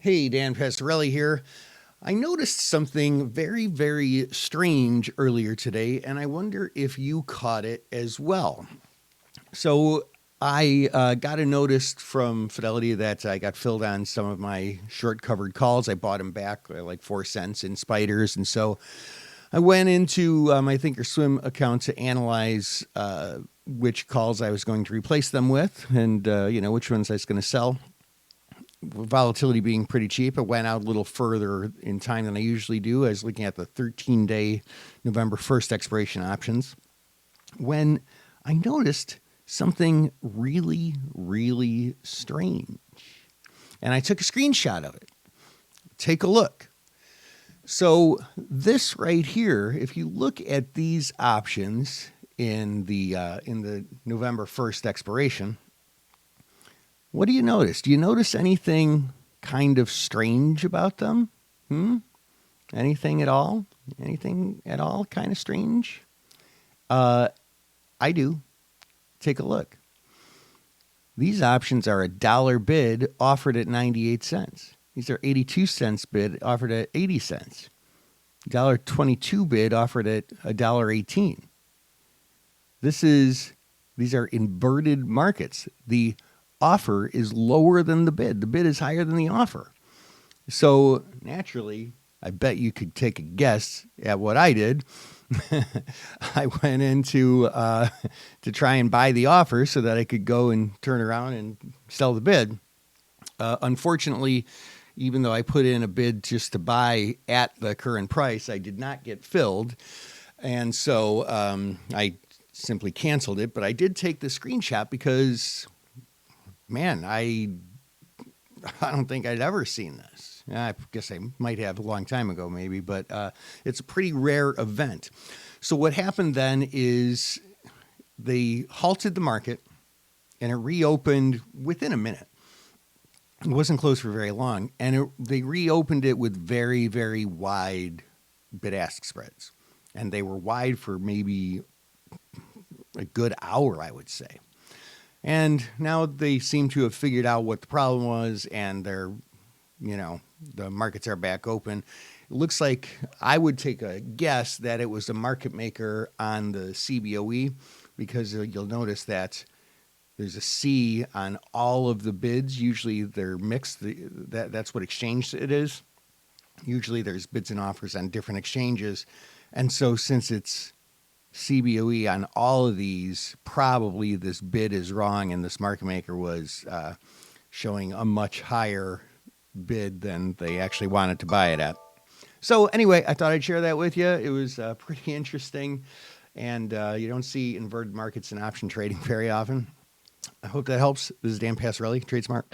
Hey, Dan Pastorelli here. I noticed something very, very strange earlier today, and I wonder if you caught it as well. So, I got a notice from Fidelity that I got filled on some of my short covered calls. I bought them back like 4 cents in spiders. And so I went into my Thinkorswim account to analyze which calls I was going to replace them with and, which ones I was going to sell. Volatility being pretty cheap, it went out a little further in time than I usually do. I was looking at the 13-day November 1st expiration options when I noticed something really, really strange. And I took a screenshot of it. Take a look. So this right here, if you look at these options in the November 1st expiration, what do you notice? Do you notice anything kind of strange about them? Anything at all? Anything at all kind of strange? I do. Take a look. These options are $1 bid offered at 98 cents. These are 82 cents bid offered at 80 cents. $1.22 bid offered at $1.18. These are inverted markets. The offer is lower than the bid. The bid is higher than the offer. So naturally, I bet you could take a guess at what I did. I went into to try and buy the offer so that I could go and turn around and sell the bid. Unfortunately, even though I put in a bid just to buy at the current price, I did not get filled. And so I simply canceled it. But I did take the screenshot because, man, I don't think I'd ever seen this. I guess I might have a long time ago, maybe, but it's a pretty rare event. So what happened then is they halted the market and it reopened within a minute. It wasn't closed for very long. And they reopened it with very, very wide bid-ask spreads. And they were wide for maybe a good hour, I would say. And now they seem to have figured out what the problem was, and the markets are back open. It looks like I would take a guess that it was a market maker on the CBOE, because you'll notice that there's a C on all of the bids. Usually they're mixed. That's what exchange it is. Usually there's bids and offers on different exchanges. And so since it's CBOE on all of these, probably this bid is wrong and this market maker was showing a much higher bid than they actually wanted to buy it at. So anyway, I thought I'd share that with you. It was pretty interesting, and you don't see inverted markets in option trading very often. I hope that helps. This is Dan Pastorelli, Trade Smart.